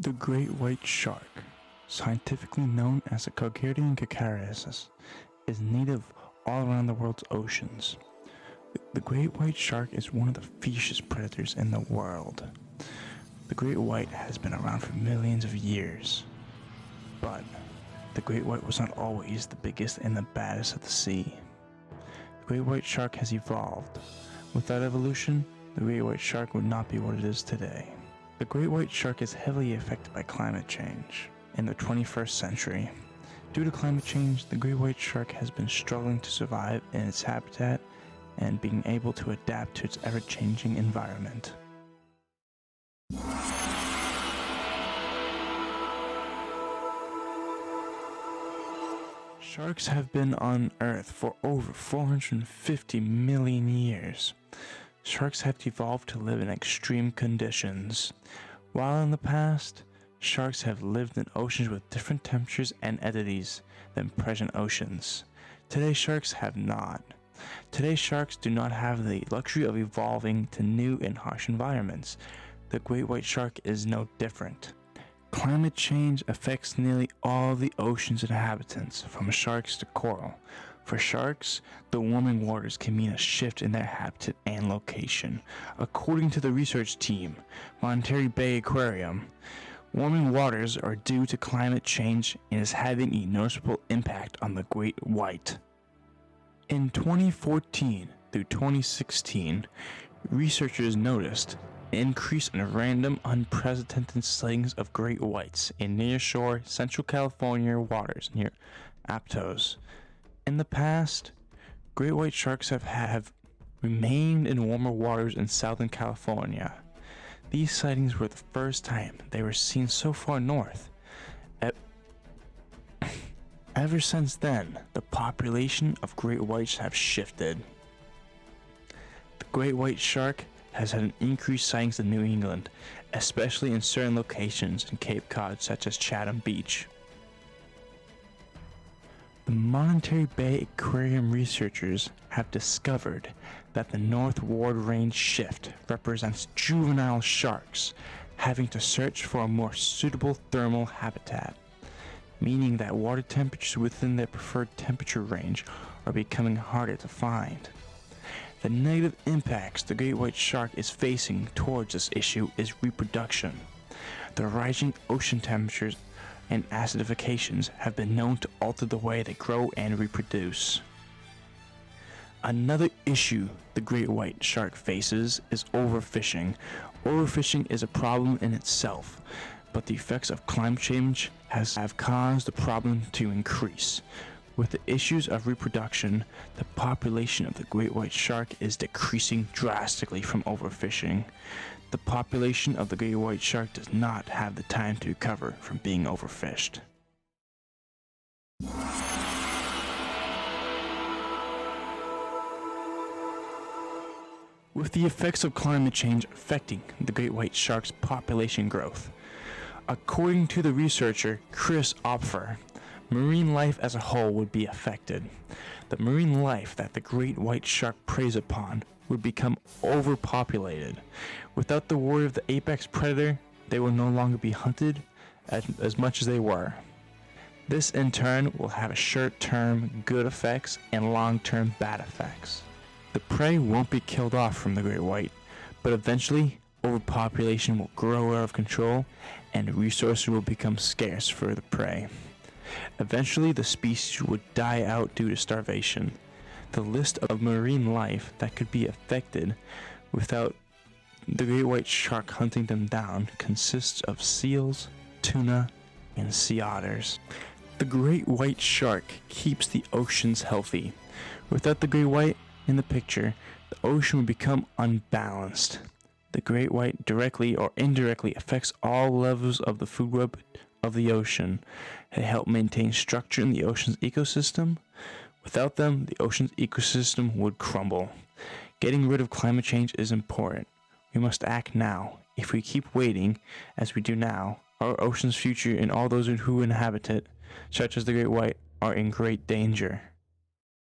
The great white shark, scientifically known as the Cogeridium cacaris, is native all around the world's oceans. The great white shark is one of the fiercest predators in the world. The great white has been around for millions of years, but the great white was not always the biggest and the baddest of the sea. The great white shark has evolved. Without evolution, the great white shark would not be what it is today. The great white shark is heavily affected by climate change in the 21st century. Due to climate change, the great white shark has been struggling to survive in its habitat and being able to adapt to its ever-changing environment. Sharks have been on Earth for over 450 million years. Sharks have evolved to live in extreme conditions. While in the past, sharks have lived in oceans with different temperatures and acidities than present oceans. Today's sharks have not. Today's sharks do not have the luxury of evolving to new and harsh environments. The great white shark is no different. Climate change affects nearly all the ocean's inhabitants, from sharks to coral. For sharks, the warming waters can mean a shift in their habitat and location. According to the research team, Monterey Bay Aquarium, warming waters are due to climate change and is having a noticeable impact on the great white. In 2014 through 2016, researchers noticed an increase in random, unprecedented sightings of great whites in nearshore Central California waters near Aptos. In the past, great white sharks have remained in warmer waters in Southern California. These sightings were the first time they were seen so far north. Ever since then, the population of great whites have shifted. The great white shark has had an increased sightings in New England, especially in certain locations in Cape Cod such as Chatham Beach. The Monterey Bay Aquarium researchers have discovered that the northward range shift represents juvenile sharks having to search for a more suitable thermal habitat, meaning that water temperatures within their preferred temperature range are becoming harder to find. The negative impacts the great white shark is facing towards this issue is reproduction. The rising ocean temperatures and acidifications have been known to alter the way they grow and reproduce. Another issue the great white shark faces is overfishing. Overfishing is a problem in itself, but the effects of climate change have caused the problem to increase. With the issues of reproduction, the population of the great white shark is decreasing drastically from overfishing. The population of the great white shark does not have the time to recover from being overfished. With the effects of climate change affecting the great white shark's population growth, according to the researcher Chris Opfer, marine life as a whole would be affected. The marine life that the great white shark preys upon would become overpopulated. Without the worry of the apex predator, they will no longer be hunted as much as they were. This in turn will have short-term good effects and long-term bad effects. The prey won't be killed off from the great white, but eventually overpopulation will grow out of control and resources will become scarce for the prey. Eventually the species would die out due to starvation. The list of marine life that could be affected without the great white shark hunting them down consists of seals, tuna, and sea otters. The great white shark keeps the oceans healthy. Without the great white in the picture, the ocean would become unbalanced. The great white directly or indirectly affects all levels of the food web of the ocean. They help maintain structure in the ocean's ecosystem. Without them, the ocean's ecosystem would crumble. Getting rid of climate change is important. We must act now. If we keep waiting, as we do now, our ocean's future and all those who inhabit it, such as the great white, are in great danger.